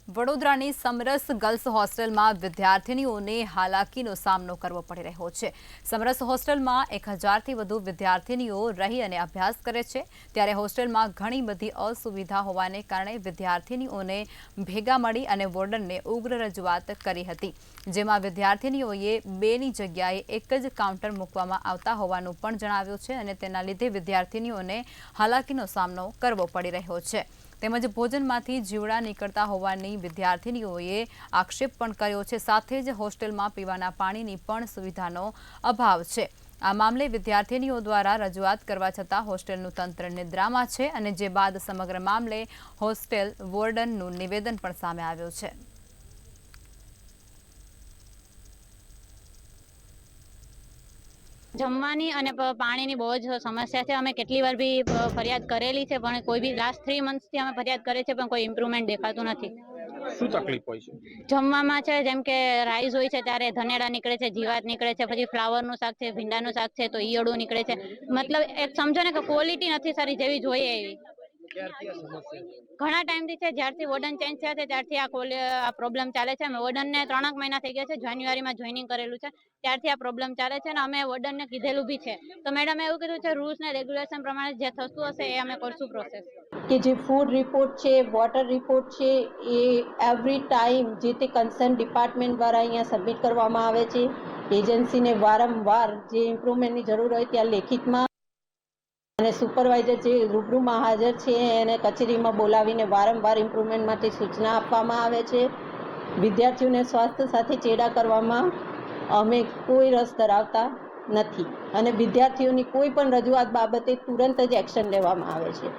વડોદરાની સમરસ ગર્લ્સ હોસ્ટેલમાં વિદ્યાર્થીનીઓને હાલાકીનો સામનો કરવો પડી રહ્યો છે। સમરસ હોસ્ટેલમાં 1000થી વધુ વિદ્યાર્થીનીઓ રહી અને અભ્યાસ કરે છે, ત્યારે હોસ્ટેલમાં ઘણી બધી અસુવિધા હોવાને કારણે વિદ્યાર્થીનીઓને ભેગા મળી અને વોર્ડનને ઉગ્ર રજૂઆત કરી હતી, જેમાં વિદ્યાર્થીનીઓએ 2ની જગ્યાએ એક જ કાઉન્ટર મૂકવામાં આવતા હોવાનું પણ જણાવ્યું છે અને તેના લીધે વિદ્યાર્થીનીઓને હાલાકીનો સામનો કરવો પડી રહ્યો છે। તેમજ ભોજનમાંથી જીવડા નીકળતા હોવાની વિદ્યાર્થીનીઓએ આક્ષેપ પણ કર્યો છે। સાથે જ હોસ્ટેલમાં પીવાના પાણીની પણ સુવિધાનો અભાવ છે। આ મામલે વિદ્યાર્થીનીઓ દ્વારા રજૂઆત કરવા છતાં હોસ્ટેલનું તંત્ર નિદ્રામાં છે અને જે બાદ સમગ્ર મામલે હોસ્ટેલ વોર્ડનનું નિવેદન પણ સામે આવ્યું છે। જમવાની અને પાણીની બહુ જ સમસ્યા છે। અમે કેટલી વાર બી ફરિયાદ કરેલી છે, પણ કોઈ બી લાસ્ટ 3 મંથથી અમે ફરિયાદ કરે છે, પણ કોઈ ઇમ્પ્રુવમેન્ટ દેખાતું નથી। શું તકલીફ હોય છે? જમવામાં છે, જેમ કે રાઈસ હોય છે ત્યારે ધનેડા નીકળે છે, જીવાત નીકળે છે, પછી ફ્લાવરનું શાક છે, ભીંડાનું શાક છે તો ઈયળું નીકળે છે। મતલબ એક સમજો ને કે ક્વોલિટી નથી સારી જેવી જોઈએ એવી। ઘણા ટાઈમથી છે, જ્યારથી વોર્ડન ચેન્જ થયા છે ત્યારથી આ પ્રોબ્લેમ ચાલે છે। અમે વોર્ડનને 3 મહિના થઈ ગયા છે, જાન્યુઆરીમાં જોઈનિંગ કરેલું છે, ત્યારથી આ પ્રોબ્લેમ ચાલે છે અને અમે વોર્ડનને કીધેલું બી છે, તો મેડમે એવું કીધું છે રૂલ્સ ને રેગ્યુલેશન પ્રમાણે જે થતું હશે એ અમે કરશું પ્રોસેસ। કે જે ફૂડ રિપોર્ટ છે, વોટર રિપોર્ટ છે, એ એવરી ટાઈમ જે તે કન્સર્ન ડિપાર્ટમેન્ટ દ્વારા અહીંયા સબમિટ કરવામાં આવે છે। એજન્સીને વારંવાર જે ઇમ્પ્રુવમેન્ટની જરૂર હોય ત્યાં લેખિતમાં અને સુપરવાઇઝર જે રૂબરૂમાં હાજર છે એને કચેરીમાં બોલાવીને વારંવાર ઇમ્પ્રુવમેન્ટ માટે સૂચના આપવામાં આવે છે। વિદ્યાર્થીઓને સ્વાસ્થ્ય સાથે ચેડા કરવામાં અમે કોઈ રસ ધરાવતા નથી અને વિદ્યાર્થીઓની કોઈ પણ રજૂઆત બાબતે તુરંત જ એક્શન લેવામાં આવે છે।